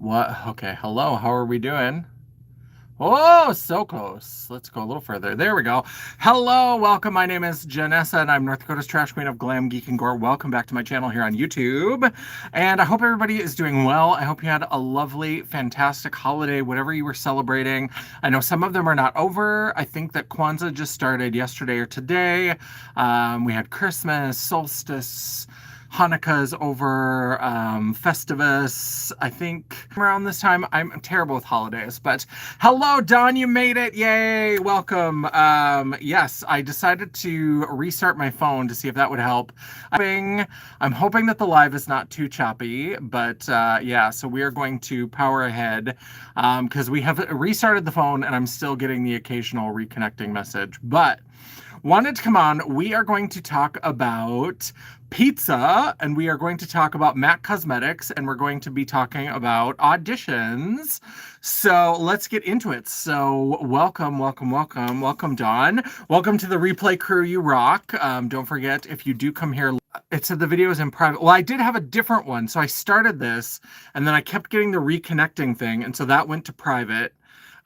What? Okay, hello. How are we doing? Oh, so close. Let's go a little further. There we go. Hello, welcome. My name is Janessa, and I'm North Dakota's Trash Queen of Glam, Geek, and Gore. Welcome back to my channel here on YouTube. And I hope everybody is doing well. I hope you had a lovely, fantastic holiday, whatever you were celebrating. I know some of them are not over. I think that Kwanzaa just started yesterday or today. We had Christmas, solstice. Hanukkah's over, Festivus. I think around this time. I'm terrible with holidays, but hello, Don, you made it. Yay, welcome. Yes, I decided to restart my phone to see if that would help. I'm hoping that the live is not too choppy, but yeah, so we are going to power ahead because we have restarted the phone and I'm still getting the occasional reconnecting message, but wanted to come on. We are going to talk about pizza, and we are going to talk about MAC Cosmetics, and we're going to be talking about auditions. So let's get into it. So welcome, Dawn. Welcome to the replay crew. You rock. Don't forget, if you do come here, it said the video is in private. Well, I did have a different one. So I started this, and then I kept getting the reconnecting thing, and so that went to private.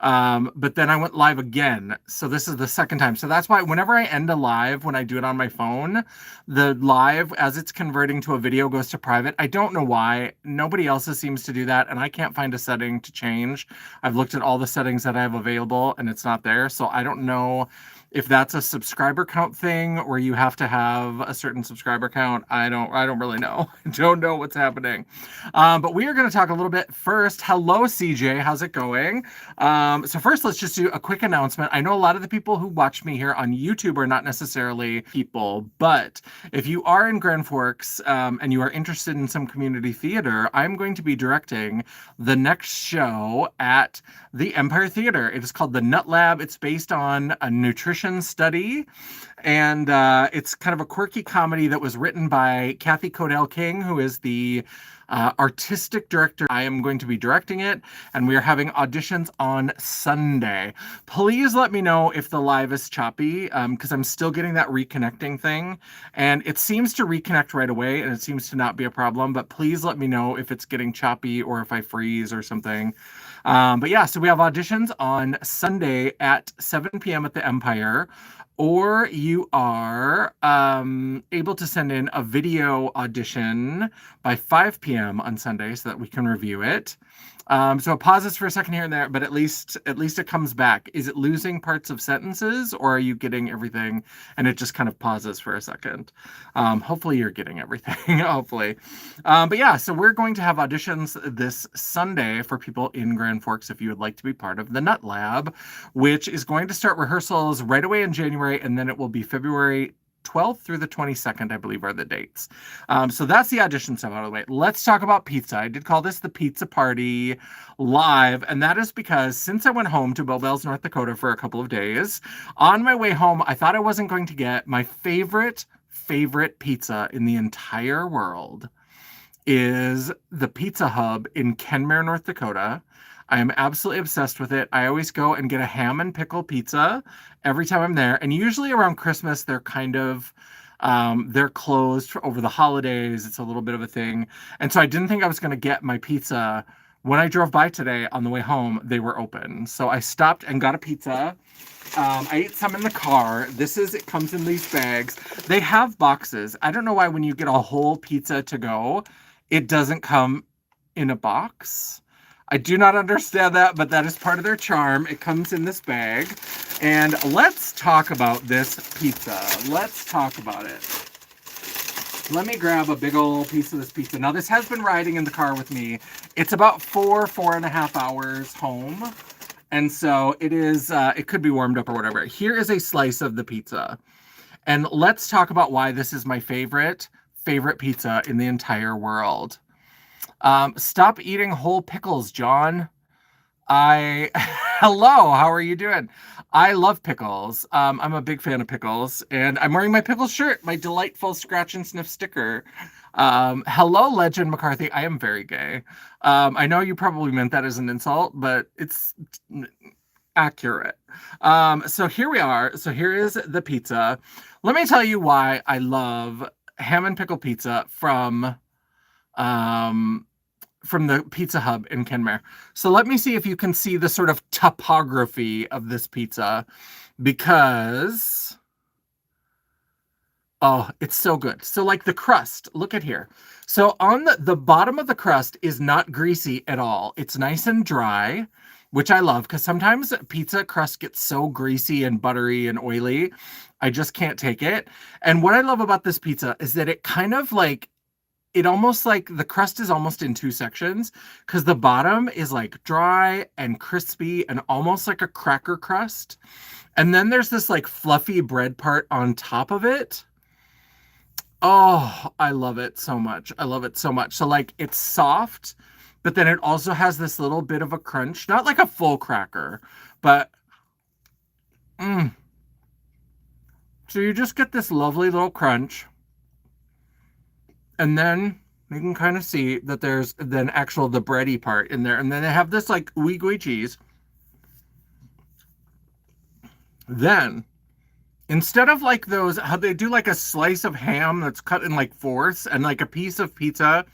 But then I went live again. So this is the second time. So that's why whenever I end a live, when I do it on my phone, the live, as it's converting to a video, goes to private. I don't know why. Nobody else seems to do that, and I can't find a setting to change. I've looked at all the settings that I have available, and it's not there. So I don't know if that's a subscriber count thing where you have to have a certain subscriber count. I don't really know. I don't know what's happening. But we are going to talk a little bit first. Hello, CJ. How's it going? So first, let's just do a quick announcement. I know a lot of the people who watch me here on YouTube are not necessarily people, but if you are in Grand Forks and you are interested in some community theater, I'm going to be directing the next show at the Empire Theater. It is called The Nut Lab. It's based on a nutrition study, and it's kind of a quirky comedy that was written by Kathy Codell King, who is the artistic director. I am going to be directing it, and we are having auditions on Sunday. Please let me know if the live is choppy, because I'm still getting that reconnecting thing, and it seems to reconnect right away, and it seems to not be a problem, but please let me know if it's getting choppy or if I freeze or something. But yeah, so we have auditions on Sunday at 7 p.m. at the Empire, or you are able to send in a video audition by 5 p.m. on Sunday so that we can review it. So it pauses for a second here and there, but at least it comes back. Is it losing parts of sentences, or are you getting everything and it just kind of pauses for a second? Hopefully you're getting everything, hopefully. But yeah, so we're going to have auditions this Sunday for people in Grand Forks if you would like to be part of the Nut Lab, which is going to start rehearsals right away in January, and then it will be February 12th through the 22nd, I believe, are the dates. So that's the audition stuff out of the way. Let's talk about pizza. I did call this the Pizza Party Live, and that is because since I went home to Bell's, North Dakota for a couple of days, on my way home, I thought I wasn't going to get my favorite pizza in the entire world is the Pizza Hub in Kenmare, North Dakota. I am absolutely obsessed with it. I always go and get a ham and pickle pizza every time I'm there. And usually around Christmas, they're kind of, they're closed over the holidays. It's a little bit of a thing. And so I didn't think I was going to get my pizza. When I drove by today on the way home, they were open. So I stopped and got a pizza. I ate some in the car. It comes in these bags. They have boxes. I don't know why when you get a whole pizza to go, it doesn't come in a box. I do not understand that, but that is part of their charm. It comes in this bag. And let's talk about this pizza. Let's talk about it. Let me grab a big old piece of this pizza. Now, this has been riding in the car with me. It's about 4.5 hours home. And so it is, it could be warmed up or whatever. Here is a slice of the pizza. And let's talk about why this is my favorite pizza in the entire world. Stop eating whole pickles, John. Hello, how are you doing? I love pickles. I'm a big fan of pickles, and I'm wearing my pickles shirt, my delightful scratch and sniff sticker. Hello, Legend McCarthy. I am very gay. I know you probably meant that as an insult, but it's accurate. So here we are. So here is the pizza. Let me tell you why I love ham and pickle pizza from from the Pizza Hub in Kenmare. So let me see if you can see the sort of topography of this pizza, because oh, it's so good. So like the crust, look at here. So on the bottom of the crust is not greasy at all. It's nice and dry, which I love, because sometimes pizza crust gets so greasy and buttery and oily. I just can't take it. And what I love about this pizza is that it kind of like, it almost like the crust is almost in two sections, because the bottom is like dry and crispy and almost like a cracker crust. And then there's this like fluffy bread part on top of it. Oh, I love it so much. I love it so much. So like it's soft, but then it also has this little bit of a crunch, not like a full cracker, but mm. So you just get this lovely little crunch. And then you can kind of see that there's then the bready part in there. And then they have this like ooey gooey cheese. Then instead of like those, how they do like a slice of ham that's cut in like fourths, and like a piece of pizza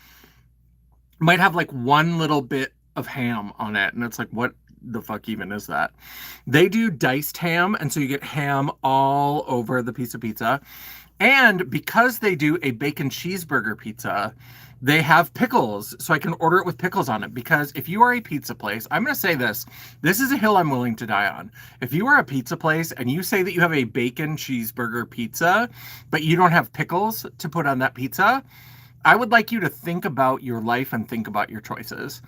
might have like one little bit of ham on it. And it's like, what the fuck even is that? They do diced ham. And so you get ham all over the piece of pizza. And because they do a bacon cheeseburger pizza, they have pickles. So I can order it with pickles on it. Because if you are a pizza place, I'm going to say this is a hill I'm willing to die on. If you are a pizza place and you say that you have a bacon cheeseburger pizza, but you don't have pickles to put on that pizza, I would like you to think about your life and think about your choices.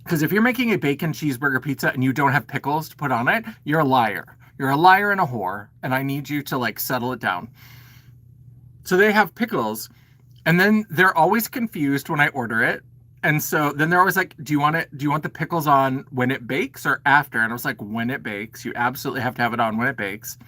Because if you're making a bacon cheeseburger pizza and you don't have pickles to put on it, you're a liar. You're a liar and a whore. And I need you to like settle it down. So they have pickles, and then they're always confused when I order it. And so then they're always like, do you want the pickles on when it bakes or after? And I was like, when it bakes. You absolutely have to have it on when it bakes.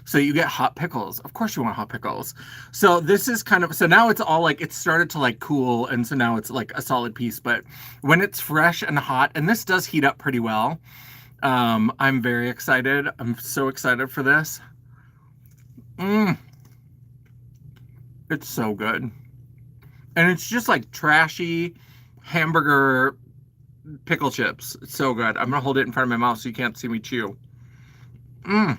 So you get hot pickles. Of course you want hot pickles. So this is kind of, so now it's all like, it started to like cool. And so now it's like a solid piece, but when it's fresh and hot, and this does heat up pretty well. I'm very excited. I'm so excited for this. It's so good. And it's just like trashy hamburger pickle chips. It's so good. I'm going to hold it in front of my mouth so you can't see me chew. I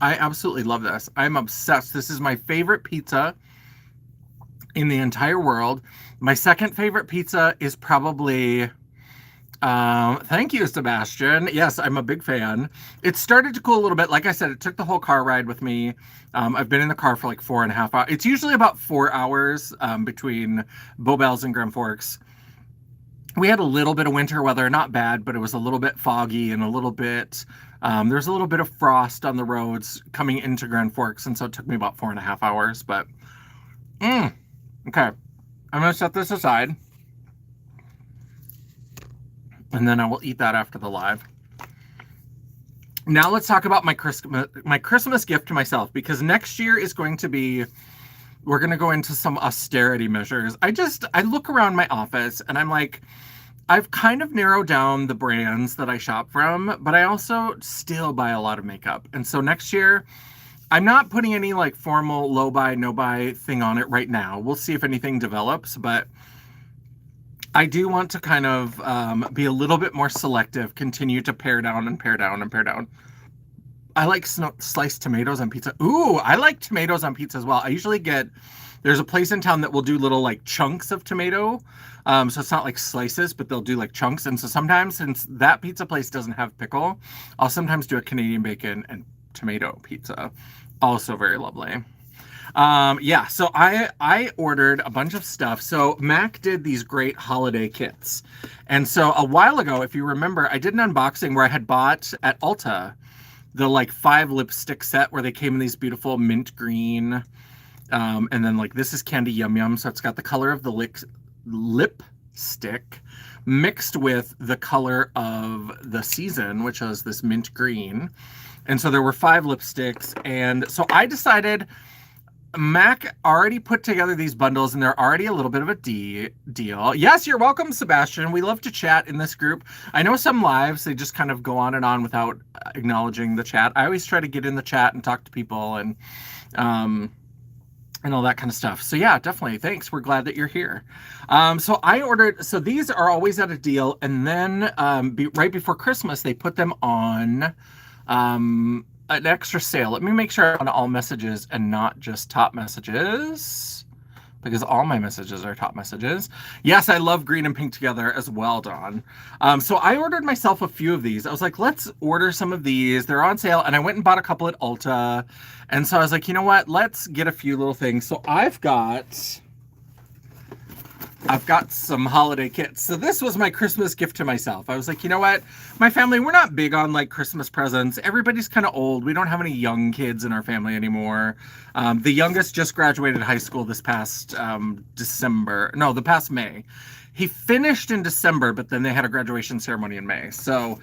absolutely love this. I'm obsessed. This is my favorite pizza in the entire world. My second favorite pizza is probably... thank you, Sebastian. Yes, I'm a big fan. It started to cool a little bit. Like I said, it took the whole car ride with me. I've been in the car for like 4.5 hours. It's usually about 4 hours between Bowbells and Grand Forks. We had a little bit of winter weather, not bad, but it was a little bit foggy and a little bit, there's a little bit of frost on the roads coming into Grand Forks. And so it took me about 4.5 hours, but, okay. I'm going to set this aside. And then I will eat that after the live. Now let's talk about my Christmas gift to myself, because next year is going to be, we're going to go into some austerity measures. I look around my office and I'm like, I've kind of narrowed down the brands that I shop from, but I also still buy a lot of makeup. And so next year, I'm not putting any like formal low buy, no buy thing on it right now. We'll see if anything develops, but I do want to kind of be a little bit more selective, continue to pare down and pare down and pare down. I like sliced tomatoes on pizza. Ooh, I like tomatoes on pizza as well. I usually there's a place in town that will do little like chunks of tomato. So it's not like slices, but they'll do like chunks. And so sometimes, since that pizza place doesn't have pickle, I'll sometimes do a Canadian bacon and tomato pizza. Also very lovely. Yeah, so I ordered a bunch of stuff. So Mac did these great holiday kits. And so a while ago, if you remember, I did an unboxing where I had bought at Ulta the like 5 lipstick set where they came in these beautiful mint green. And then like this is Candy Yum Yum. So it's got the color of the lipstick mixed with the color of the season, which was this mint green. And so there were 5 lipsticks. And so I decided... Mac already put together these bundles, and they're already a little bit of a deal. Yes, you're welcome, Sebastian. We love to chat in this group. I know some lives, they just kind of go on and on without acknowledging the chat. I always try to get in the chat and talk to people. And and all that kind of stuff. So yeah, definitely. Thanks. We're glad that you're here. So I ordered, so these are always at a deal. And then right before Christmas, they put them on an extra sale. Let me make sure I'm on all messages and not just top messages, because all my messages are top messages. Yes, I love green and pink together as well, Dawn. So I ordered myself a few of these. I was like, let's order some of these. They're on sale. And I went and bought a couple at Ulta. And so I was like, you know what? Let's get a few little things. So I've got some holiday kits. So this was my Christmas gift to myself. I was like, you know what? My family, we're not big on like Christmas presents. Everybody's kind of old. We don't have any young kids in our family anymore. The youngest just graduated high school this past the past May. He finished in December, but then they had a graduation ceremony in May. So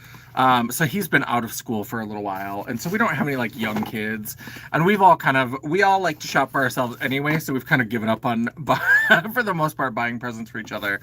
he's been out of school for a little while. And so we don't have any like young kids. And we all like to shop for ourselves anyway. So we've kind of given up on, for the most part, buying presents for each other.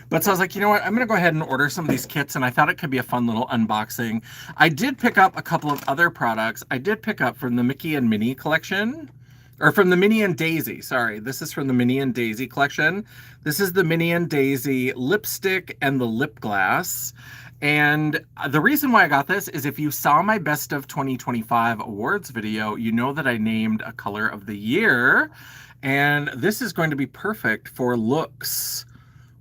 But so I was like, you know what? I'm going to go ahead and order some of these kits. And I thought it could be a fun little unboxing. I did pick up a couple of other products. I did pick up from the Mickey and Minnie collection. Or from the Minnie and Daisy, sorry. This is from the Minnie and Daisy collection. This is the Minnie and Daisy lipstick and the lip gloss. And the reason why I got this is if you saw my Best of 2025 awards video, you know that I named a color of the year. And this is going to be perfect for looks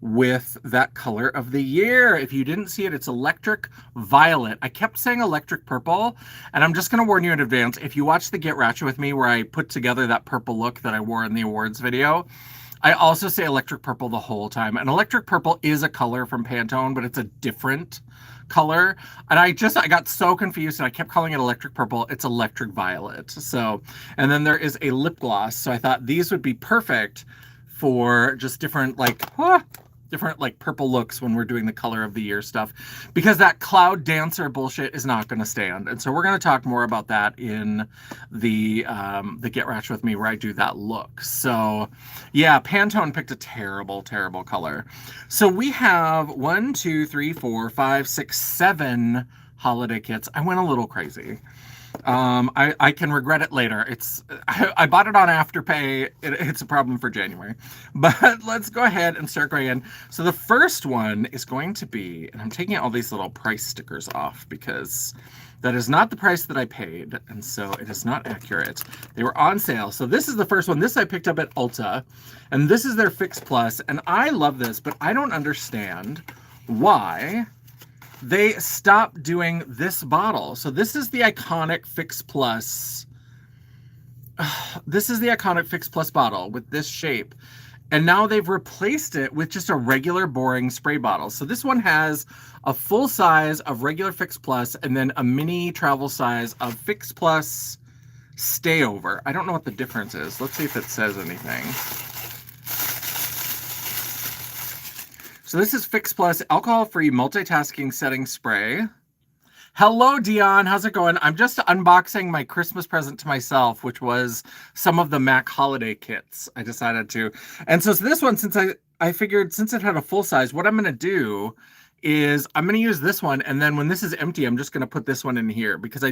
with that color of the year. If you didn't see it, it's electric violet. I kept saying electric purple, and I'm just going to warn you in advance. If you watch the Get Ratchet with me where I put together that purple look that I wore in the awards video, I also say electric purple the whole time. And electric purple is a color from Pantone, but it's a different color. And I got so confused and I kept calling it electric purple. It's electric violet. So, and then there is a lip gloss. So I thought these would be perfect for just different purple looks when we're doing the color of the year stuff, because that cloud dancer bullshit is not going to stand. And so we're going to talk more about that in the Get Ratchet with me where I do that look. So yeah, Pantone picked a terrible, terrible color. So we have 1, 2, 3, 4, 5, 6, 7 holiday kits. I went a little crazy. I can regret it later. I bought it on Afterpay. It's a problem for January. But let's go ahead and start going in. So the first one is going to be, and I'm taking all these little price stickers off because that is not the price that I paid. And so it is not accurate. They were on sale. So this is the first one. This I picked up at Ulta. And this is their Fix Plus. And I love this, but I don't understand why they stopped doing this bottle. So this is the iconic Fix Plus. This is the iconic Fix Plus bottle with this shape. And now they've replaced it with just a regular boring spray bottle. So this one has a full size of regular Fix Plus and then a mini travel size of Fix Plus Stayover. I don't know what the difference is. Let's see if it says anything. So this is Fix Plus alcohol-free multitasking setting spray. Hello, Dion. How's it going? I'm just unboxing my Christmas present to myself, which was some of the MAC holiday kits. I decided to. And so this one, since I figured since it had a full size, what I'm going to do is I'm going to use this one. And then when this is empty, I'm just going to put this one in here because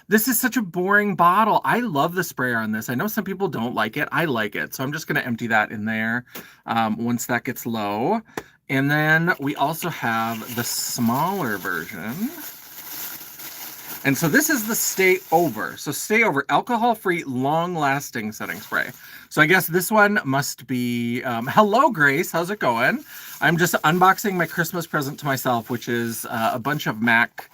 this is such a boring bottle. I love the sprayer on this. I know some people don't like it. I like it. So I'm just going to empty that in there once that gets low. And then we also have the smaller version. And so this is the Stay Over. So Stay Over, alcohol-free, long-lasting setting spray. So I guess this one must be... hello, Grace. How's it going? I'm just unboxing my Christmas present to myself, which is a bunch of MAC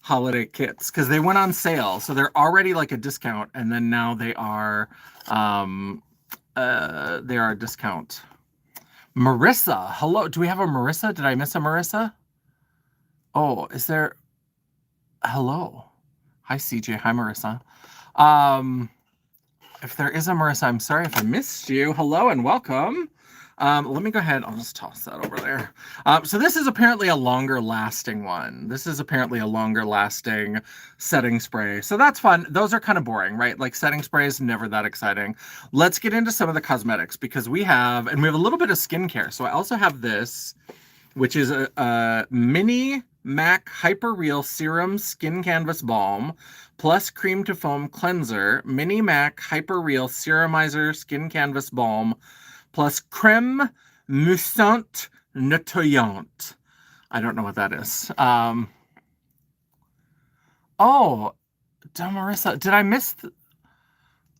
holiday kits, because they went on sale. So they're already like a discount, and then now they are a discount. Marissa, hello. Do we have a Marissa? Did I miss a Marissa? Oh, is there... Hello. Hi, CJ. Hi, Marissa. If there is a Marissa, I'm sorry if I missed you. Hello and welcome. Let me go ahead. I'll just toss that over there. So this is apparently a longer lasting one. This is apparently a longer lasting setting spray. So that's fun. Those are kind of boring, right? Like setting spray is never that exciting. Let's get into some of the cosmetics because we have a little bit of skincare. So I also have this, which is a mini MAC Hyper Real Serum Skin Canvas Balm plus Cream to Foam Cleanser, Mini MAC Hyper Real Serumizer Skin Canvas Balm plus Creme Moussante Nettoyant. I don't know what that is. Oh, Marissa, did I miss?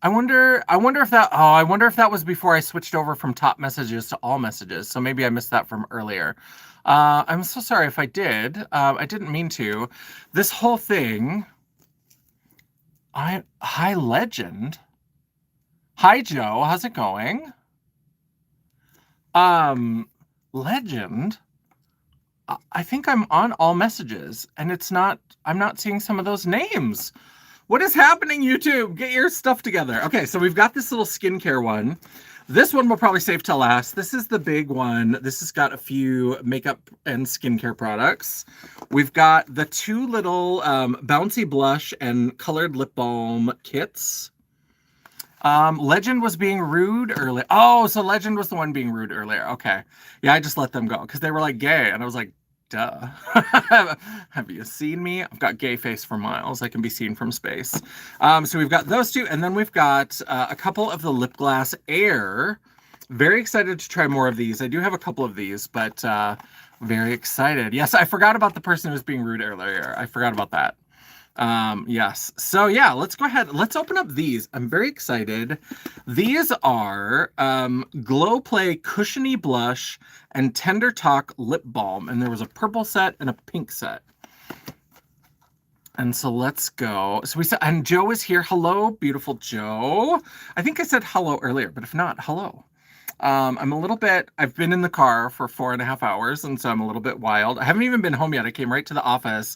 I wonder if that. Oh, I wonder if that was before I switched over from top messages to all messages. So maybe I missed that from earlier. I'm so sorry if I did. I didn't mean to. This whole thing. Hi Legend. Hi Joe. How's it going? Legend. I think I'm on all messages, and it's not. I'm not seeing some of those names. What is happening, YouTube? Get your stuff together. Okay, so we've got this little skincare one. This one we'll probably save till last. This is the big one. This has got a few makeup and skincare products. We've got the two little bouncy blush and colored lip balm kits. Legend was being rude earlier. Oh, so Legend was the one being rude earlier. Okay. Yeah, I just let them go because they were like gay. And I was like, duh. Have you seen me? I've got gay face for miles. I can be seen from space. So we've got those two. And then we've got a couple of the Lip Glass Air. Very excited to try more of these. I do have a couple of these, but very excited. Yes, I forgot about the person who was being rude earlier. I forgot about that. Yes. So yeah, let's go ahead. Let's open up these. I'm very excited. These are Glow Play Cushiony Blush and Tender Talk Lip Balm. And there was a purple set and a pink set. And so let's go. So we said, and Joe is here. Hello, beautiful Joe. I think I said hello earlier, but if not, hello. I'm a little bit, I've been in the car for 4.5 hours, and so I'm a little bit wild. I haven't even been home yet. I came right to the office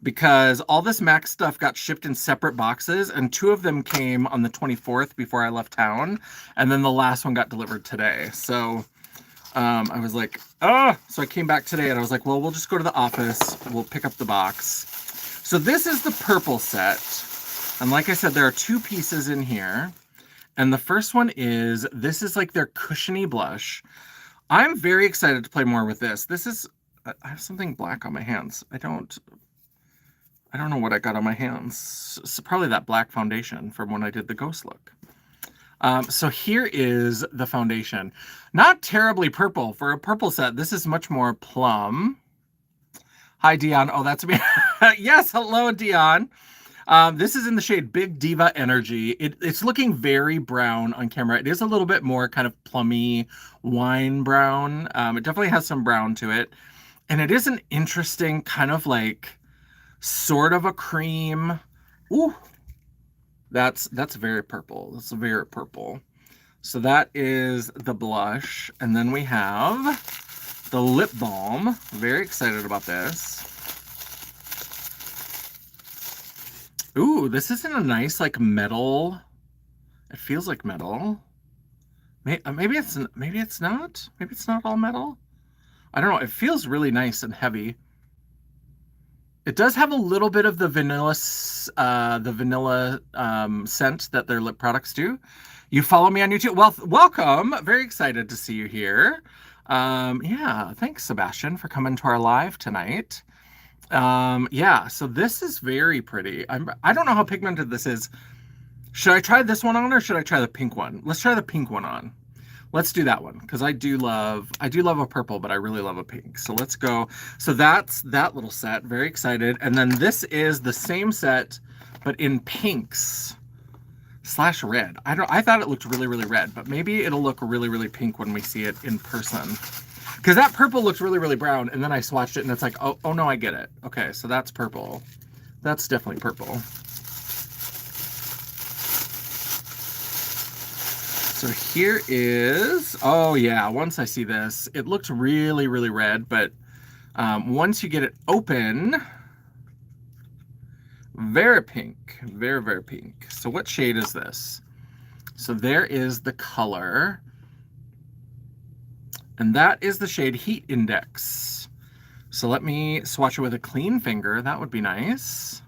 because all this MAC stuff got shipped in separate boxes, and 2 of them came on the 24th before I left town, and then the last one got delivered today. So I was like, oh, so I came back today, and I was like, well, we'll just go to the office. We'll pick up the box. So this is the purple set, and like I said, there are 2 pieces in here. And the first one is, this is like their cushiony blush. I'm very excited to play more with this. This is, I have something black on my hands. I don't know what I got on my hands. It's probably that black foundation from when I did the ghost look. So here is the foundation. Not terribly purple. For a purple set, this is much more plum. Hi, Dion. Oh, that's me. Yes, hello, Dion. This is in the shade Big Diva Energy. It's looking very brown on camera. It is a little bit more kind of plummy wine brown. It definitely has some brown to it. And it is an interesting kind of like sort of a cream. Ooh, that's very purple. That's very purple. So that is the blush. And then we have the lip balm. Very excited about this. Ooh, this is in a nice like metal. It feels like metal. Maybe it's not. Maybe it's not all metal. I don't know. It feels really nice and heavy. It does have a little bit of the vanilla scent that their lip products do. You follow me on YouTube. Well, welcome. Very excited to see you here. Yeah, thanks, Sebastian, for coming to our live tonight. Yeah, so this is very pretty. I don't know how pigmented this is. Should I try this one on or should I try the pink one? Let's try the pink one on. Let's do that one because I do love a purple, but I really love a pink. So let's go. So that's that little set. Very excited. And then this is the same set, but in pinks / red. I thought it looked really, really red, but maybe it'll look really, really pink when we see it in person. Because that purple looks really, really brown, and then I swatched it, and it's like, oh no, I get it. Okay, so that's purple. That's definitely purple. So here is, oh yeah, once I see this, it looks really, really red, but once you get it open, very pink, very, very pink. So what shade is this? So there is the color. And that is the shade Heat Index. So let me swatch it with a clean finger. That would be nice.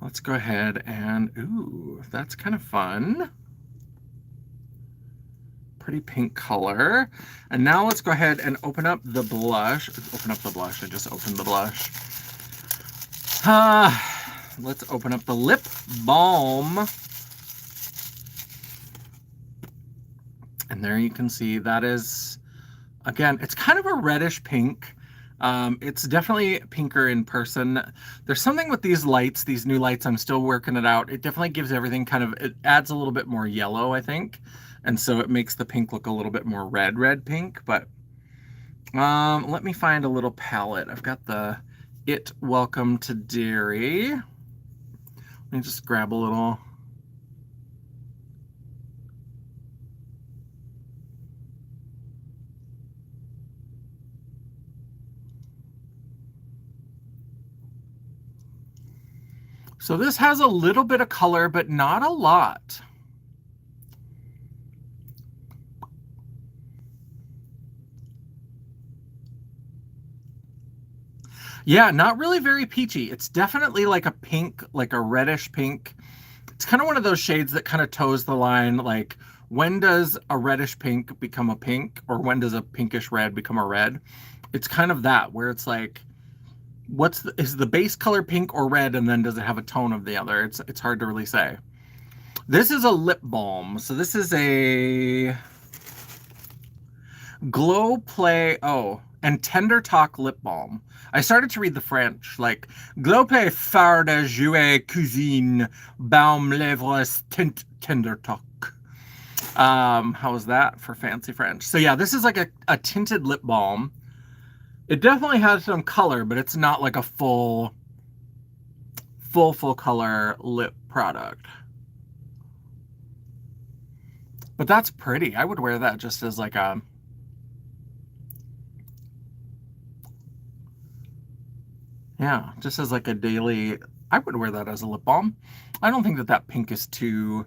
Let's go ahead and, ooh, that's kind of fun. pretty pink color. And now let's go ahead and open up the blush. Open up the blush. I just opened the blush. Let's open up the lip balm. And there you can see that is, again, it's kind of a reddish pink. It's definitely pinker in person. There's something with these lights, these new lights, I'm still working it out. It definitely gives everything kind of, it adds a little bit more yellow, I think. And so it makes the pink look a little bit more red pink. But let me find a little palette. I've got the It Welcome to Dairy. Let me just grab a little. So this has a little bit of color, but not a lot. Yeah, not really very peachy. It's definitely like a pink, like a reddish pink. It's kind of one of those shades that kind of toes the line, like when does a reddish pink become a pink, or when does a pinkish red become a red? It's kind of that, where it's like, is the base color pink or red, and then does it have a tone of the other? It's hard to really say. This is a lip balm. So this is a Glow Play, and Tender Talk lip balm. I started to read the French, like Glow Play Phare de Jouet Cuisine Baume Lèvres Tender Talk. How is that for fancy French? So yeah, this is like a tinted lip balm. It definitely has some color, but it's not like a full color lip product. But that's pretty. I would wear that just as like a, yeah, just as like a daily, I would wear that as a lip balm. I don't think that pink is too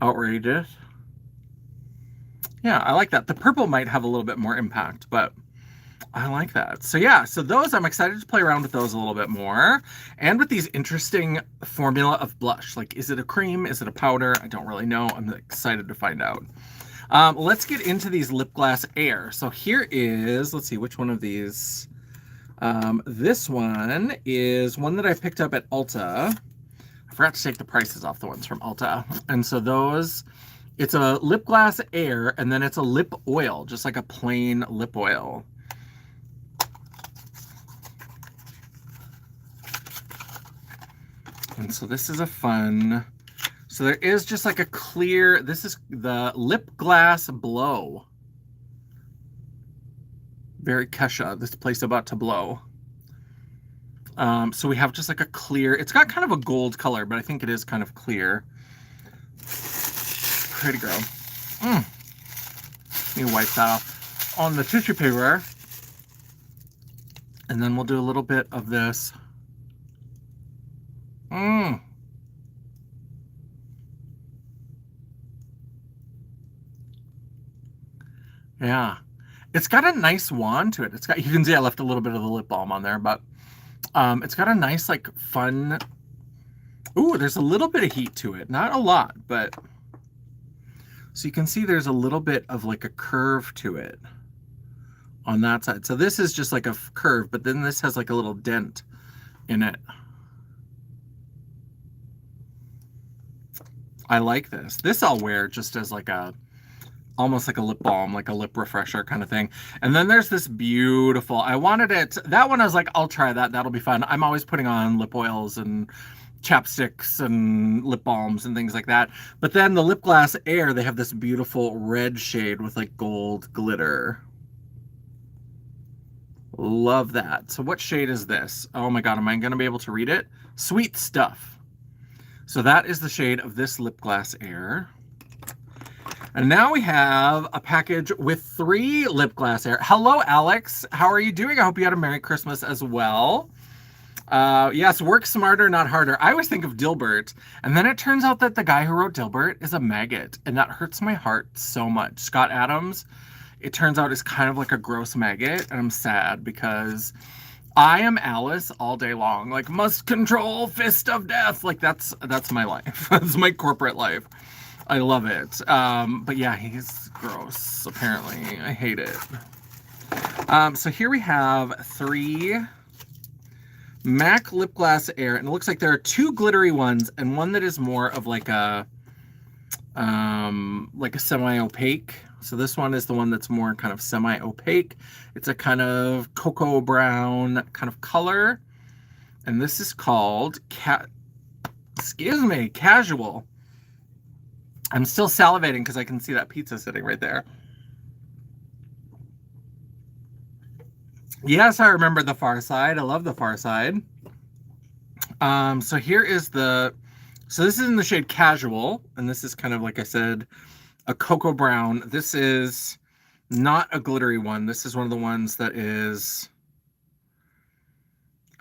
outrageous. Yeah, I like that. The purple might have a little bit more impact, but I like that. So yeah, so those, I'm excited to play around with those a little bit more. And with these interesting formula of blush. Like, is it a cream? Is it a powder? I don't really know. I'm excited to find out. Let's get into these Lip Glass Air. So here is, let's see, which one of these? This one is one that I picked up at Ulta. I forgot to take the prices off the ones from Ulta. And so those, it's a Lip Glass Air, and then it's a lip oil, just like a plain lip oil. And so this is a fun, so there is just like a clear, this is the Lip Glass Blow. Very Kesha, this place about to blow. So we have just like a clear, it's got kind of a gold color, but I think it is kind of clear. Pretty girl. Let me wipe that off on the tissue paper. And then we'll do a little bit of this. Yeah, it's got a nice wand to it. It's got, you can see I left a little bit of the lip balm on there, but it's got a nice, like, fun, ooh, there's a little bit of heat to it. Not a lot, but so you can see there's a little bit of like a curve to it on that side. So this is just like a curve, but then this has like a little dent in it. I like this. This I'll wear just as like a, almost like a lip balm, like a lip refresher kind of thing. And then there's this beautiful, I wanted it, that one I was like, I'll try that, that'll be fun. I'm always putting on lip oils and chapsticks and lip balms and things like that. But then the Lip Glass Air, they have this beautiful red shade with like gold glitter. Love that. So what shade is this? Oh my God, am I gonna be able to read it? Sweet Stuff. So that is the shade of this Lip Glass Air. And now we have a package with 3 Lip Glass Air. Hello, Alex. How are you doing? I hope you had a Merry Christmas as well. Yes, work smarter, not harder. I always think of Dilbert, and then it turns out that the guy who wrote Dilbert is a maggot, and that hurts my heart so much. Scott Adams, it turns out, is kind of like a gross maggot, and I'm sad because I am Alice all day long. Like, must control, fist of death. Like, that's my life. That's my corporate life. I love it. But yeah, he's gross, apparently. I hate it. So here we have 3 MAC Lip Gloss Air, and it looks like there are 2 glittery ones and one that is more of like a semi-opaque. So this one is the one that's more kind of semi-opaque. It's a kind of cocoa brown kind of color. And this is called Casual. I'm still salivating because I can see that pizza sitting right there. Yes, I remember The Far Side. I love The Far Side. So here is so this is in the shade Casual, and this is kind of, like I said, a cocoa brown. This is not a glittery one. This is one of the ones that is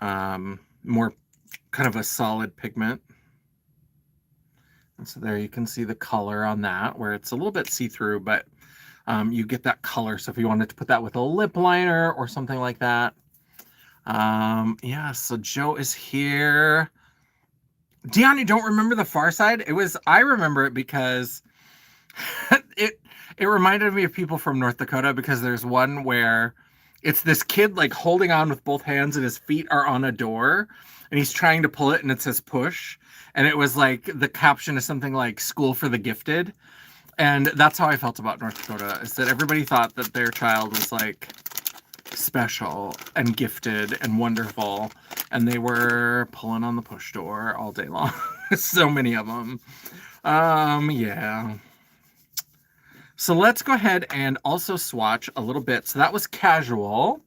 more kind of a solid pigment. And so there you can see the color on that, where it's a little bit see-through, but you get that color. So if you wanted to put that with a lip liner or something like that. Yeah, so Joe is here. Dion, you don't remember The Far Side? I remember it because it reminded me of people from North Dakota, because there's one where it's this kid like holding on with both hands and his feet are on a door and he's trying to pull it and it says push. And it was like, the caption is something like School for the Gifted. And that's how I felt about North Dakota, is that everybody thought that their child was like special and gifted and wonderful, and they were pulling on the push door all day long. So many of them. Yeah. So let's go ahead and also swatch a little bit. So that was Casual.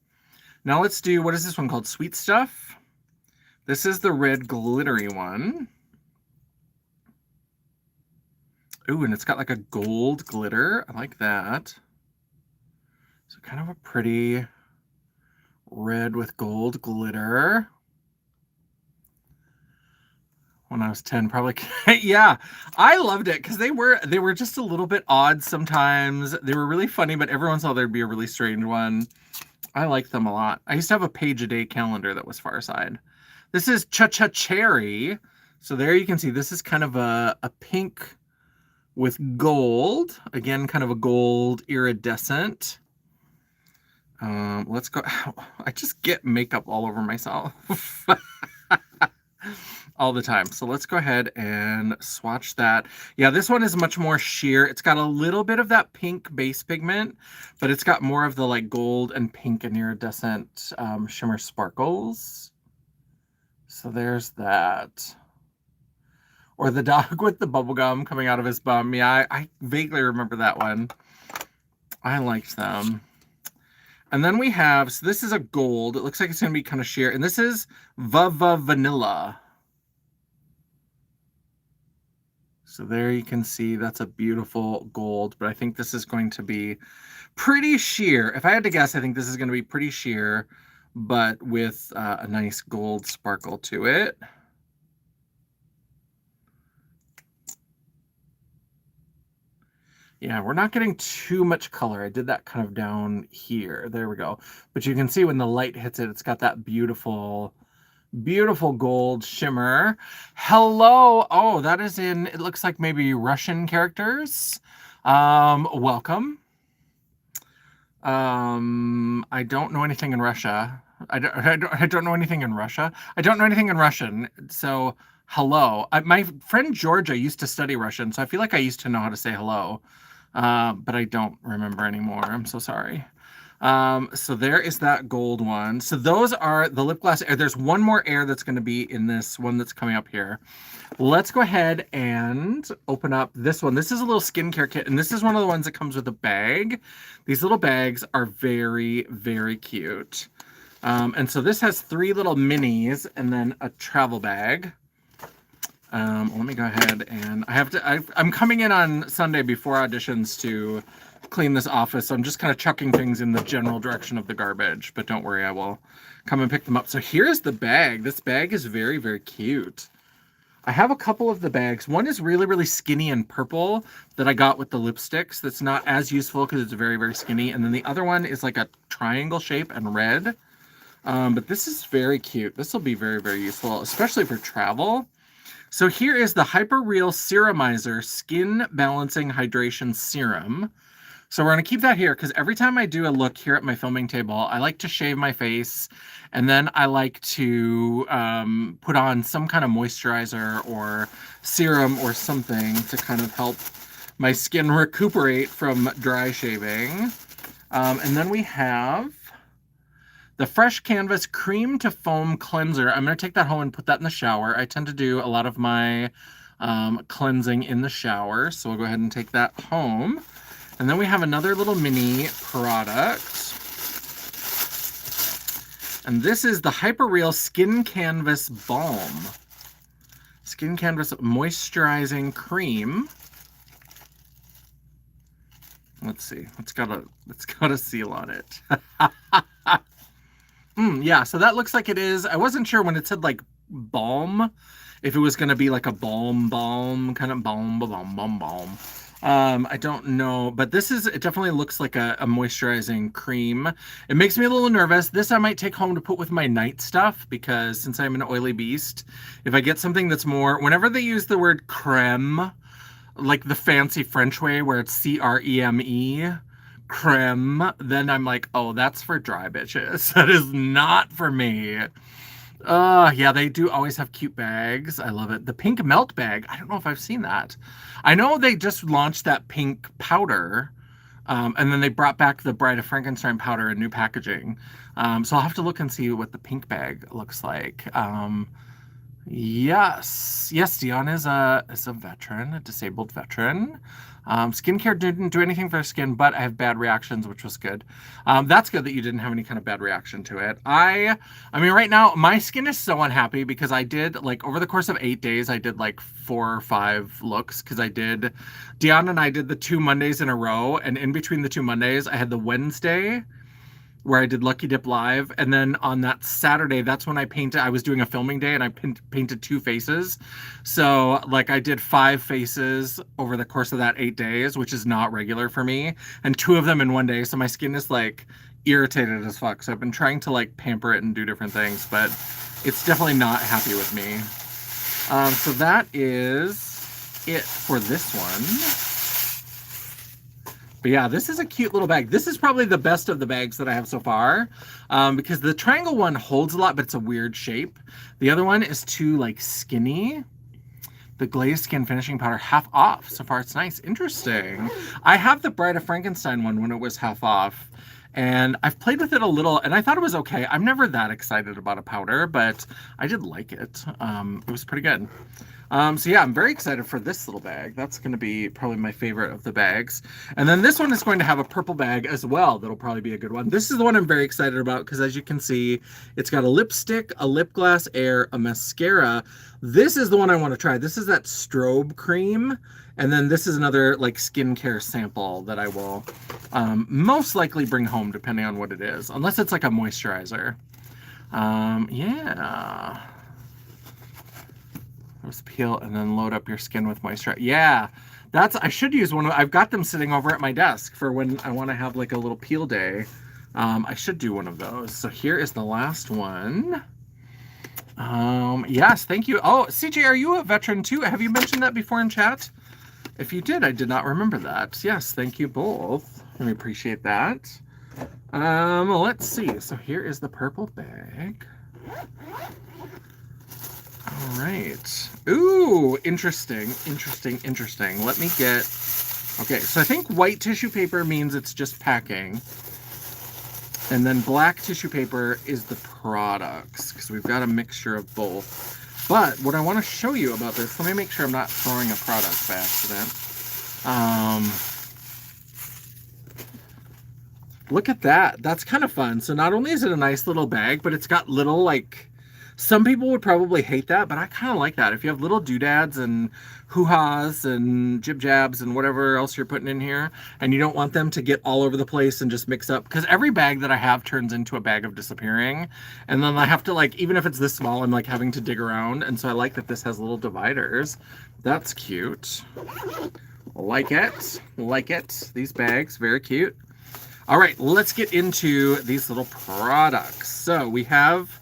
Now let's do, what is this one called? Sweet Stuff. This is the red glittery one. Ooh, and it's got like a gold glitter. I like that. So kind of a pretty red with gold glitter. When I was 10, probably. Yeah, I loved it because they were just a little bit odd sometimes. They were really funny, but every once in a while there'd be a really strange one. I liked them a lot. I used to have a page a day calendar that was Far Side. This is Cha-Cha Cherry. So there you can see this is kind of a pink with gold. Again, kind of a gold iridescent. Let's go. I just get makeup all over myself. All the time. So let's go ahead and swatch that. Yeah, this one is much more sheer. It's got a little bit of that pink base pigment, but it's got more of the like gold and pink and iridescent shimmer sparkles. So there's that. Or the dog with the bubble gum coming out of his bum. Yeah, I vaguely remember that one. I liked them. And then we have, so this is a gold. It looks like it's going to be kind of sheer. And this is Vanilla. So there you can see that's a beautiful gold, but I think this is going to be pretty sheer. If I had to guess, I think this is going to be pretty sheer, but with a nice gold sparkle to it. Yeah, we're not getting too much color. I did that kind of down here. There we go. But you can see when the light hits it, it's got that beautiful gold shimmer. Hello. Oh, that is in, it looks like maybe Russian characters. Welcome. I don't know anything in Russia. I don't know anything in Russia. I don't know anything in Russian. So hello. My friend Georgia used to study Russian, so I feel like I used to know how to say hello. But I don't remember anymore. I'm so sorry. So there is that gold one. So those are the lip gloss air. There's one more air that's going to be in this one that's coming up here. Let's go ahead and open up this one. This is a little skincare kit, and this is one of the ones that comes with a bag. These little bags are very, very cute. And so this has 3 little minis and then a travel bag. Let me go ahead and I'm coming in on Sunday before auditions to clean this office. So I'm just kind of chucking things in the general direction of the garbage, but don't worry, I will come and pick them up. So here's the bag. This bag is very, very cute. I have a couple of the bags. One is really, really skinny and purple that I got with the lipsticks. That's not as useful because it's very, very skinny. And then the other one is like a triangle shape and red. But this is very cute. This will be very, very useful, especially for travel. So here is the Hyper Real Serumizer Skin Balancing Hydration Serum. So we're going to keep that here because every time I do a look here at my filming table, I like to shave my face and then I like to put on some kind of moisturizer or serum or something to kind of help my skin recuperate from dry shaving. And then we have the Fresh Canvas Cream to Foam Cleanser. I'm going to take that home and put that in the shower. I tend to do a lot of my cleansing in the shower, so we'll go ahead and take that home. And then we have another little mini product. And this is the Hyper Real Skin Canvas Balm. Skin Canvas Moisturizing Cream. Let's see. It's got a seal on it. Yeah, so that looks like it is. I wasn't sure when it said like balm, if it was going to be like a balm, kind of balm. I don't know, but it definitely looks like a moisturizing cream. It makes me a little nervous. This I might take home to put with my night stuff because since I'm an oily beast, if I get something that's more, whenever they use the word creme, like the fancy French way where it's C-R-E-M-E, creme, then I'm like, oh, that's for dry bitches. That is not for me. Yeah, they do always have cute bags. I love it. The pink melt bag. I don't know if I've seen that. I know they just launched that pink powder, and then they brought back the Bride of Frankenstein powder in new packaging. So I'll have to look and see what the pink bag looks like. Yes, Dion is a veteran, a disabled veteran. Skincare didn't do anything for her skin, but I have bad reactions, which was good. That's good that you didn't have any kind of bad reaction to it. I mean, right now, my skin is so unhappy because I did, like, over the course of 8 days, I did, like, 4 or 5 looks because Dion and I did the 2 Mondays in a row, and in between the 2 Mondays, I had the Wednesday where I did Lucky Dip Live, and then on that Saturday, that's when I was doing a filming day, and I painted 2 faces. So, like, I did 5 faces over the course of that 8 days, which is not regular for me, and 2 of them in one day, so my skin is, like, irritated as fuck. So I've been trying to, like, pamper it and do different things, but it's definitely not happy with me. So that is it for this one. But yeah, this is a cute little bag. This is probably the best of the bags that I have so far, because the triangle one holds a lot, but it's a weird shape. The other one is too, like, skinny. The Glazed Skin Finishing Powder, half off. So far, it's nice. Interesting. I have the Bride of Frankenstein one when it was half off, and I've played with it a little, and I thought it was okay. I'm never that excited about a powder, but I did like it. It was pretty good. So yeah, I'm very excited for this little bag. That's going to be probably my favorite of the bags. And then this one is going to have a purple bag as well. That'll probably be a good one. This is the one I'm very excited about because, as you can see, it's got a lipstick, a lip gloss air, a mascara. This is the one I want to try. This is that strobe cream. And then this is another, like, skincare sample that I will most likely bring home depending on what it is. Unless it's like a moisturizer. Yeah. Just peel and then load up your skin with moisturizer. Yeah, I should use one. I've got them sitting over at my desk for when I want to have, like, a little peel day. I should do one of those. So here is the last one. Yes, thank you. Oh, CJ, are you a veteran too? Have you mentioned that before in chat? If you did, I did not remember that. Yes, thank you both. I appreciate that. Let's see. So here is the purple bag. All right. Ooh, interesting. Let me get... Okay, so I think white tissue paper means it's just packing. And then black tissue paper is the products, because we've got a mixture of both. But what I want to show you about this, let me make sure I'm not throwing a product by accident. Look at that. That's kind of fun. So not only is it a nice little bag, but it's got little, like... Some people would probably hate that, but I kind of like that. If you have little doodads and hoo-has and jib-jabs and whatever else you're putting in here, and you don't want them to get all over the place and just mix up, because every bag that I have turns into a bag of disappearing, and then I have to, like, even if it's this small, I'm, like, having to dig around, and so I like that this has little dividers. That's cute. Like it. These bags, very cute. All right, let's get into these little products. So we have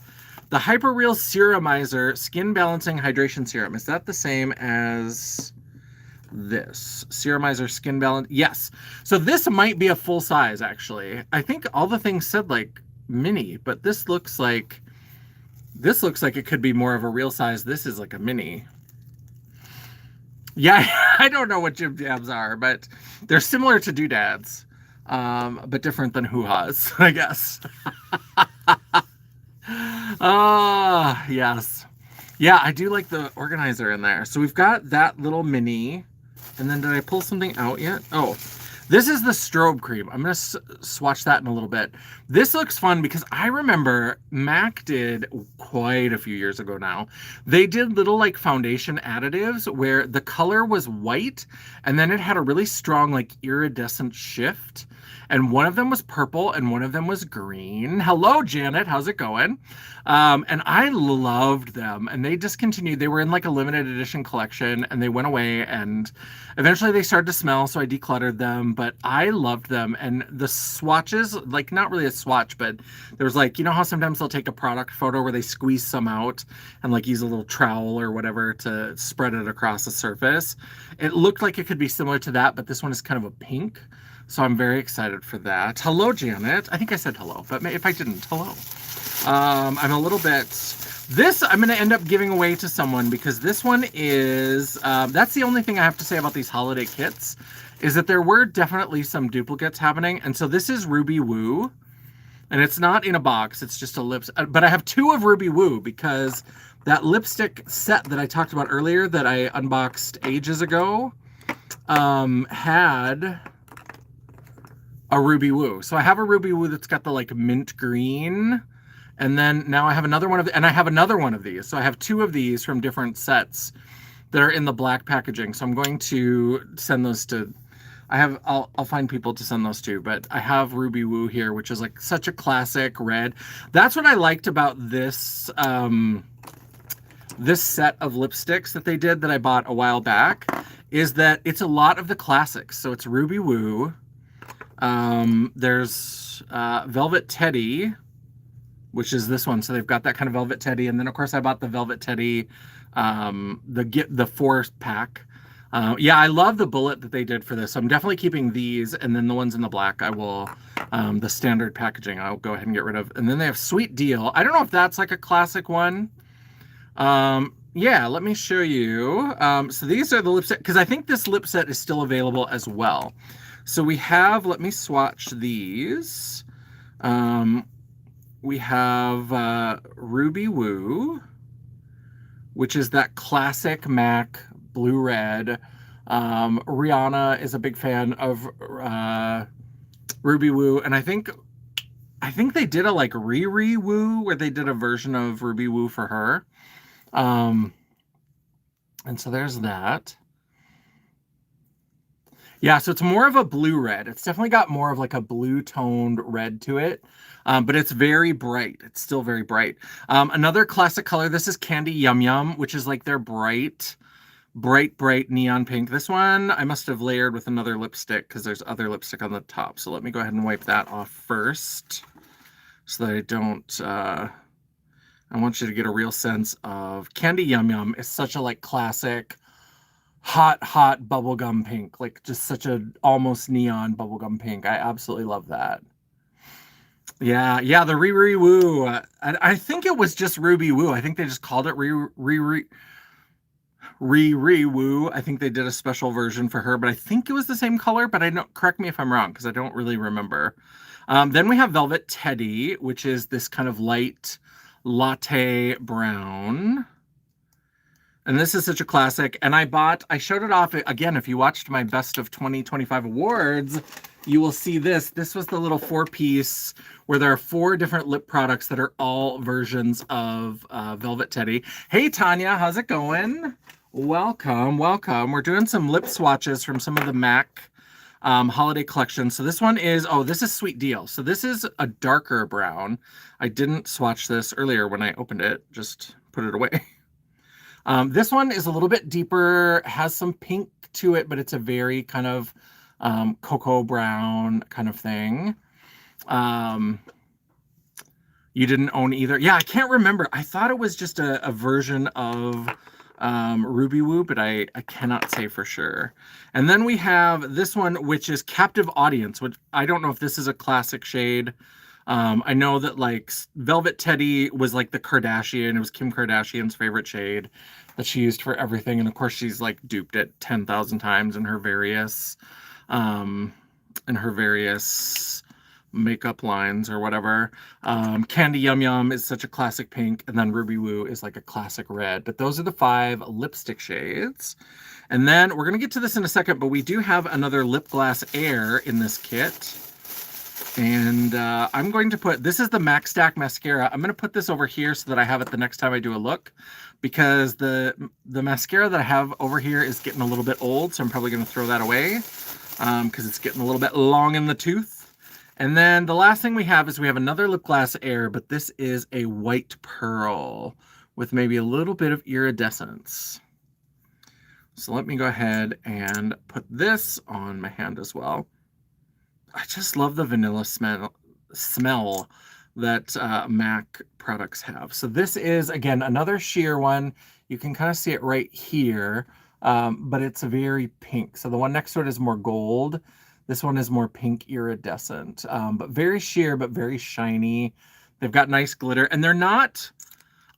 The Hyper Real Serumizer Skin Balancing Hydration Serum. Is that the same as this? Serumizer Skin Balance? Yes. So this might be a full size, actually. I think all the things said like mini, but this looks like it could be more of a real size. This is like a mini. Yeah, I don't know what Jim Jams are, but they're similar to doodads, but different than hoo-has, I guess. Yes. Yeah, I do like the organizer in there. So we've got that little mini. And then did I pull something out yet? Oh, this is the strobe cream. I'm going to swatch that in a little bit. This looks fun because I remember MAC did quite a few years ago now. They did little like foundation additives where the color was white and then it had a really strong like iridescent shift. And one of them was purple and one of them was green. Hello, Janet. How's it going? And I loved them. And they discontinued. They were in like a limited edition collection and they went away. And eventually they started to smell. So I decluttered them. But I loved them. And the swatches, like not really a swatch, but there was like, you know how sometimes they'll take a product photo where they squeeze some out and like use a little trowel or whatever to spread it across the surface. It looked like it could be similar to that, but this one is kind of a pink. So I'm very excited for that. Hello, Janet. I think I said hello, but if I didn't, hello. I'm a little bit... This I'm going to end up giving away to someone because this one is... that's the only thing I have to say about these holiday kits, is that there were definitely some duplicates happening. And so this is Ruby Woo. And it's not in a box. It's just a lips... But I have two of Ruby Woo because that lipstick set that I talked about earlier that I unboxed ages ago had... a Ruby Woo. So I have a Ruby Woo that's got the like mint green. And then now I have another one of and I have another one of these. So I have two of these from different sets that are in the black packaging. So I'm going to send those to I'll find people to send those to, but I have Ruby Woo here, which is like such a classic red. That's what I liked about this this set of lipsticks that they did that I bought a while back, is that it's a lot of the classics. So it's Ruby Woo. There's Velvet Teddy, which is this one. So they've got that kind of Velvet Teddy. And then, of course, I bought the Velvet Teddy, the 4-pack. Yeah, I love the bullet that they did for this. So I'm definitely keeping these. And then the ones in the black, I will, the standard packaging, I'll go ahead and get rid of. And then they have Sweet Deal. I don't know if that's like a classic one. Yeah, let me show you. So these are the lip set, because I think this lip set is still available as well. So we have, let me swatch these. We have Ruby Woo, which is that classic MAC blue red. Rihanna is a big fan of Ruby Woo, and I think they did a like Riri Woo where they did a version of Ruby Woo for her. And so there's that. Yeah, so it's more of a blue red. It's definitely got more of like a blue toned red to it, but it's very bright. It's still very bright. Another classic color, this is Candy Yum Yum, which is like their bright neon pink. This one I must have layered with another lipstick because there's other lipstick on the top. So let me go ahead and wipe that off first so that I don't... I want you to get a real sense of Candy Yum Yum is such a like classic... hot bubblegum pink, like just such a almost neon bubblegum pink. I absolutely love that. Yeah, the Riri Woo. I think it was just Ruby Woo. I think they just called it Riri Woo. I think they did a special version for her, but I think it was the same color, but I don't, correct me if I'm wrong because I don't really remember. Then we have Velvet Teddy, which is this kind of light latte brown. And this is such a classic. And I showed it off again. If you watched my best of 2025 awards, you will see this. This was the little 4-piece where there are 4 different lip products that are all versions of Velvet Teddy. Hey, Tanya, how's it going? Welcome. We're doing some lip swatches from some of the MAC holiday collection. So this one is, this is Sweet Deal. So this is a darker brown. I didn't swatch this earlier when I opened it. Just put it away. This one is a little bit deeper, has some pink to it, but it's a very kind of cocoa brown kind of thing. You didn't own either? Yeah, I can't remember. I thought it was just a version of Ruby Woo, but I cannot say for sure. And then we have this one, which is Captive Audience, which I don't know if this is a classic shade. I know that like Velvet Teddy was like the Kardashian. It was Kim Kardashian's favorite shade that she used for everything. And of course, she's like duped it 10,000 times um, in her various makeup lines or whatever. Candy Yum Yum is such a classic pink, and then Ruby Woo is like a classic red. But those are the 5 lipstick shades. And then we're going to get to this in a second, but we do have another Lip Glass Air in this kit. And I'm going to put, this is the Mac Stack Mascara. I'm going to put this over here so that I have it the next time I do a look, because the mascara that I have over here is getting a little bit old, so I'm probably going to throw that away because it's getting a little bit long in the tooth. And then the last thing we have is we have another Lip Glass Air, but this is a white pearl with maybe a little bit of iridescence. So let me go ahead and put this on my hand as well. I just love the vanilla smell that MAC products have. So this is, again, another sheer one. You can kind of see it right here, but it's very pink. So the one next to it is more gold. This one is more pink iridescent, but very sheer, but very shiny. They've got nice glitter, and they're not,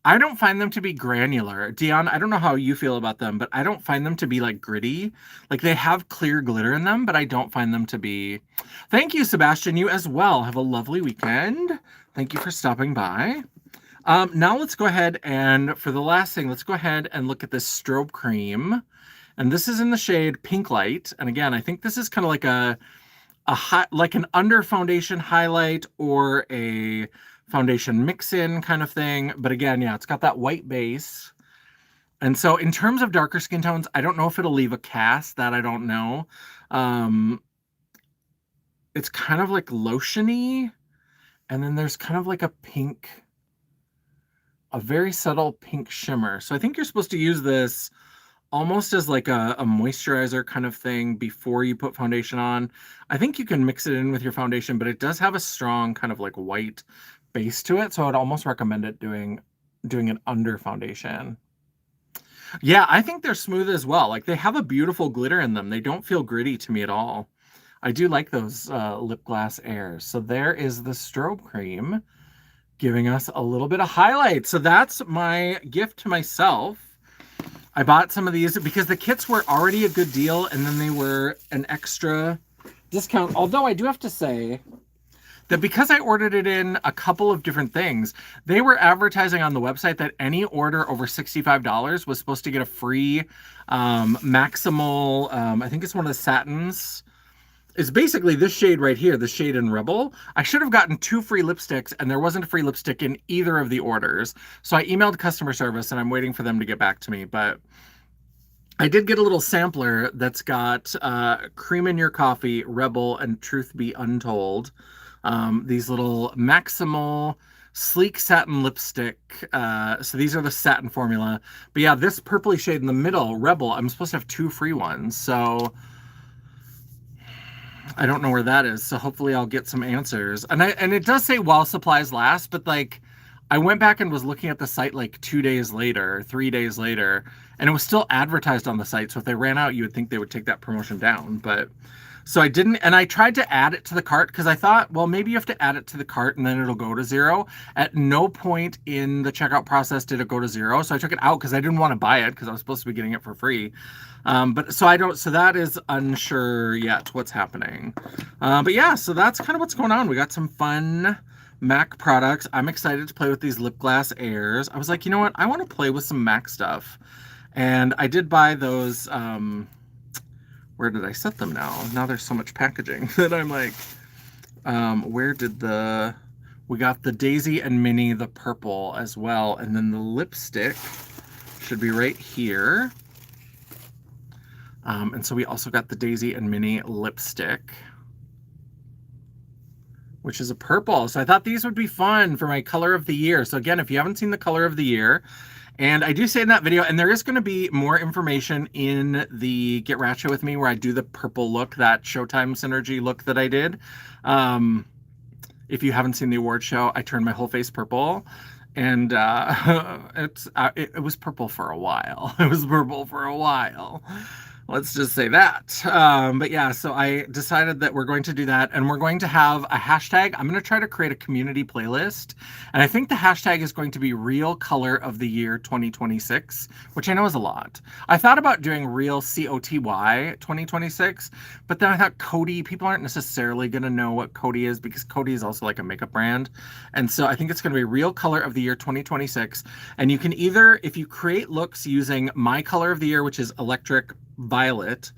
I don't find them to be granular. Dion, I don't know how you feel about them, but I don't find them to be like gritty. Like they have clear glitter in them, but I don't find them to be. Thank you, Sebastian. You as well. Have a lovely weekend. Thank you for stopping by. Now let's go ahead and for the last thing, let's go ahead and look at this strobe cream. And this is in the shade Pink Light. And again, I think this is kind of like like an under foundation highlight or a foundation mix-in kind of thing. But again, yeah, it's got that white base. And so in terms of darker skin tones, I don't know if it'll leave a cast. That I don't know. It's kind of like lotiony. And then there's kind of like a pink, a very subtle pink shimmer. So I think you're supposed to use this almost as like a moisturizer kind of thing before you put foundation on. I think you can mix it in with your foundation, but it does have a strong kind of like white base to it. So I'd almost recommend it doing it under foundation. Yeah, I think they're smooth as well. Like they have a beautiful glitter in them. They don't feel gritty to me at all. I do like those lip glass airs. So there is the strobe cream giving us a little bit of highlight. So that's my gift to myself. I bought some of these because the kits were already a good deal, and then they were an extra discount. Although I do have to say that because I ordered it in a couple of different things, they were advertising on the website that any order over $65 was supposed to get a free Maximal, I think it's one of the satins. It's basically this shade right here, the shade in Rebel. I should have gotten 2 free lipsticks, and there wasn't a free lipstick in either of the orders. So I emailed customer service, and I'm waiting for them to get back to me. But I did get a little sampler that's got Cream in Your Coffee, Rebel, and Truth Be Untold. These little Maximal sleek satin lipstick. So these are the satin formula. But yeah, this purpley shade in the middle, Rebel, I'm supposed to have 2 free ones. So I don't know where that is, so hopefully I'll get some answers. And it does say while supplies last, but like I went back and was looking at the site like 2 days later, 3 days later, and it was still advertised on the site. So if they ran out, you would think they would take that promotion down. But so I didn't, and I tried to add it to the cart because I thought, well, maybe you have to add it to the cart and then it'll go to 0. At no point in the checkout process did it go to 0. So I took it out because I didn't want to buy it because I was supposed to be getting it for free. But so that is unsure yet what's happening. But yeah, so that's kind of what's going on. We got some fun MAC products. I'm excited to play with these lip glass airs. I was like, you know what? I want to play with some MAC stuff. And I did buy those, where did I set them now? Now there's so much packaging that I'm like, where did we got the Daisy and Minnie, the purple as well. And then the lipstick should be right here. And so we also got the Daisy and Minnie lipstick, which is a purple. So I thought these would be fun for my color of the year. So again, if you haven't seen the color of the year, and I do say in that video, and there is going to be more information in the Get Ratchet With Me where I do the purple look, that Showtime Synergy look that I did. if you haven't seen the award show, I turned my whole face purple. And it was purple for a while. It was purple for a while. Let's just say that. But yeah, so I decided that we're going to do that, and we're going to have a hashtag. I'm going to try to create a community playlist, and I think the hashtag is going to be Real Color of the Year 2026, which I know is a lot. I thought about doing Real COTY 2026, but then I thought Coty, people aren't necessarily going to know what Coty is, because Coty is also like a makeup brand. And so I think it's going to be Real Color of the Year 2026. And you can either, if you create looks using my color of the year, which is electric violet,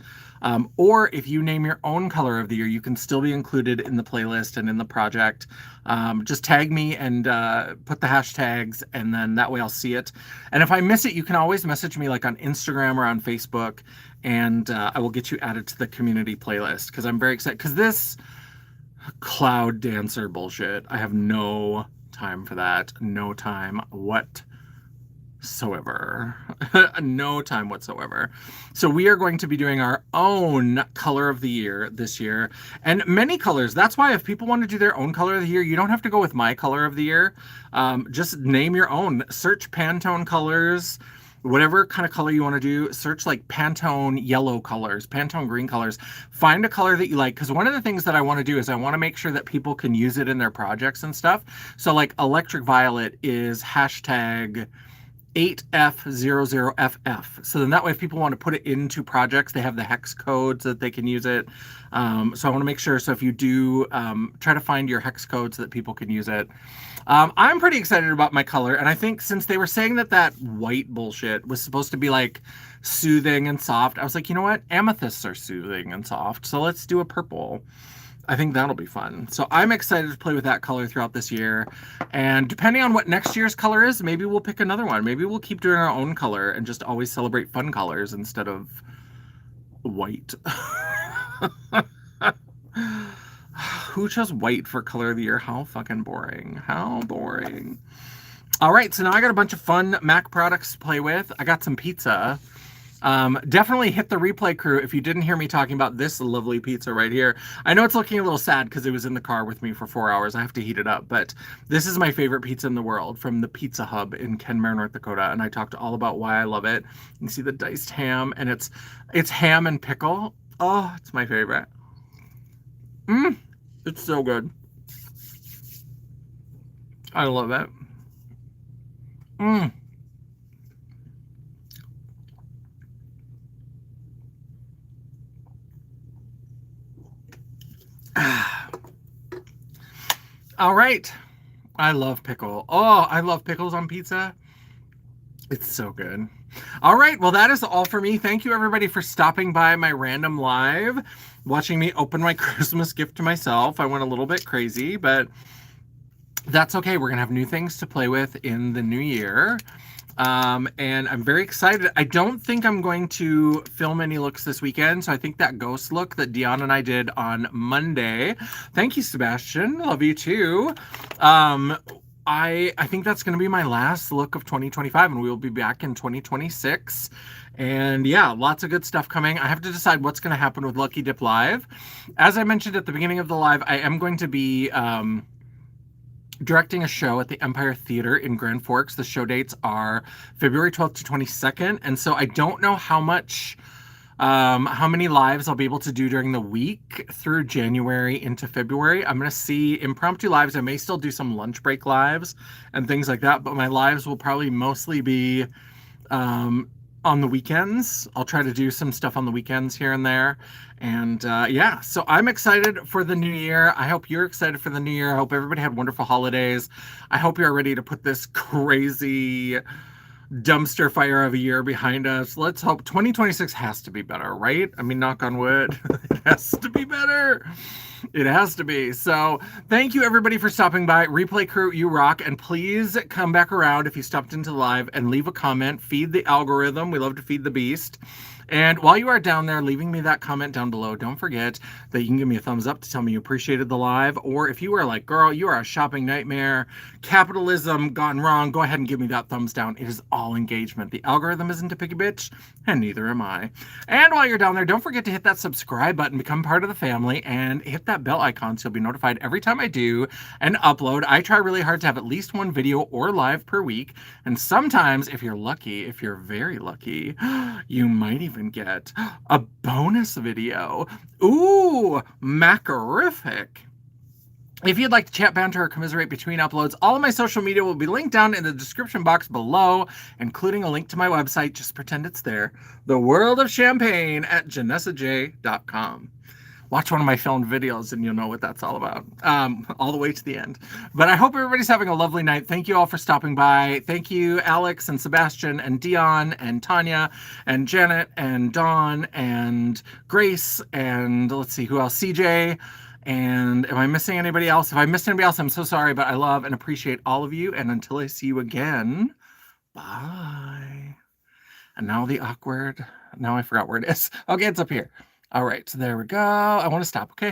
or if you name your own color of the year, you can still be included in the playlist and in the project. Just tag me and put the hashtags, and then that way I'll see it. And if I miss it, you can always message me like on Instagram or on Facebook, and I will get you added to the community playlist, because I'm very excited, because this cloud dancer bullshit, I have no time for that. No time whatsoever. No time whatsoever. So we are going to be doing our own color of the year this year, and many colors. That's why if people want to do their own color of the year, you don't have to go with my color of the year. Just name your own. Search Pantone colors, whatever kind of color you want to do. Search like Pantone yellow colors, Pantone green colors. Find a color that you like, because one of the things that I want to do is I want to make sure that people can use it in their projects and stuff. So like electric violet is hashtag 8F00FF. So then that way, if people want to put it into projects, they have the hex code so that they can use it. So I want to make sure, so if you do, try to find your hex code so that people can use it. I'm pretty excited about my color, and I think since they were saying that that white bullshit was supposed to be like soothing and soft, I was like, you know what? Amethysts are soothing and soft, so let's do a purple. I think that'll be fun. So I'm excited to play with that color throughout this year. And depending on what next year's color is, maybe we'll pick another one. Maybe we'll keep doing our own color and just always celebrate fun colors instead of white. Who chose white for color of the year? How fucking boring. How boring. All right, so now I got a bunch of fun Mac products to play with. I got some pizza. Definitely hit the replay crew if you didn't hear me talking about this lovely pizza right here. I know it's looking a little sad because it was in the car with me for 4 hours. I have to heat it up, but this is my favorite pizza in the world from the Pizza Hub in Kenmare, North Dakota, and I talked all about why I love it. You can see the diced ham, and it's ham and pickle. Oh, it's my favorite. It's so good. I love it. All right. I love pickle. Oh, I love pickles on pizza. It's so good. All right. Well, that is all for me. Thank you, everybody, for stopping by my random live, watching me open my Christmas gift to myself. I went a little bit crazy, but that's okay. We're going to have new things to play with in the new year. And I'm very excited. I don't think I'm going to film any looks this weekend. So I think that ghost look that Dion and I did on Monday. Thank you, Sebastian. Love you too. I think that's going to be my last look of 2025, and we'll be back in 2026. And yeah, lots of good stuff coming. I have to decide what's going to happen with Lucky Dip Live. As I mentioned at the beginning of the live, I am going to be, directing a show at the Empire Theater in Grand Forks. The show dates are February 12th to 22nd. And so I don't know how many lives I'll be able to do during the week through January into February. I'm going to see impromptu lives. I may still do some lunch break lives and things like that, but my lives will probably mostly be on the weekends. I'll try to do some stuff on the weekends here and there. And yeah, so I'm excited for the new year. I hope you're excited for the new year. I hope everybody had wonderful holidays. I hope you're ready to put this crazy dumpster fire of a year behind us. Let's hope 2026 has to be better, right? I mean, knock on wood. It has to be better. It has to be. So thank you, everybody, for stopping by. Replay crew, you rock. And please come back around if you stopped into the live and leave a comment. Feed the algorithm. We love to feed the beast. And while you are down there leaving me that comment down below, don't forget that you can give me a thumbs up to tell me you appreciated the live. Or if you are like, girl, you are a shopping nightmare, capitalism gone wrong, go ahead and give me that thumbs down. It is all engagement. The algorithm isn't a picky bitch, and neither am I. And while you're down there, don't forget to hit that subscribe button, become part of the family, and hit that bell icon so you'll be notified every time I do an upload. I try really hard to have at least one video or live per week. And sometimes, if you're lucky, if you're very lucky, you might even get a bonus video. Ooh, macarific. If you'd like to chat, banter, or commiserate between uploads, all of my social media will be linked down in the description box below, including a link to my website. Just pretend it's there. The World of Champagne at janessaj.com. Watch one of my filmed videos and you'll know what that's all about, all the way to the end. But I hope everybody's having a lovely night. Thank you all for stopping by. Thank you, Alex and Sebastian and Dion and Tanya and Janet and Dawn and Grace and let's see, who else? CJ. And am I missing anybody else? If I missed anybody else, I'm so sorry, but I love and appreciate all of you. And until I see you again, bye. And now the awkward, now I forgot where it is. Okay, it's up here. All right, so there we go. I want to stop, okay?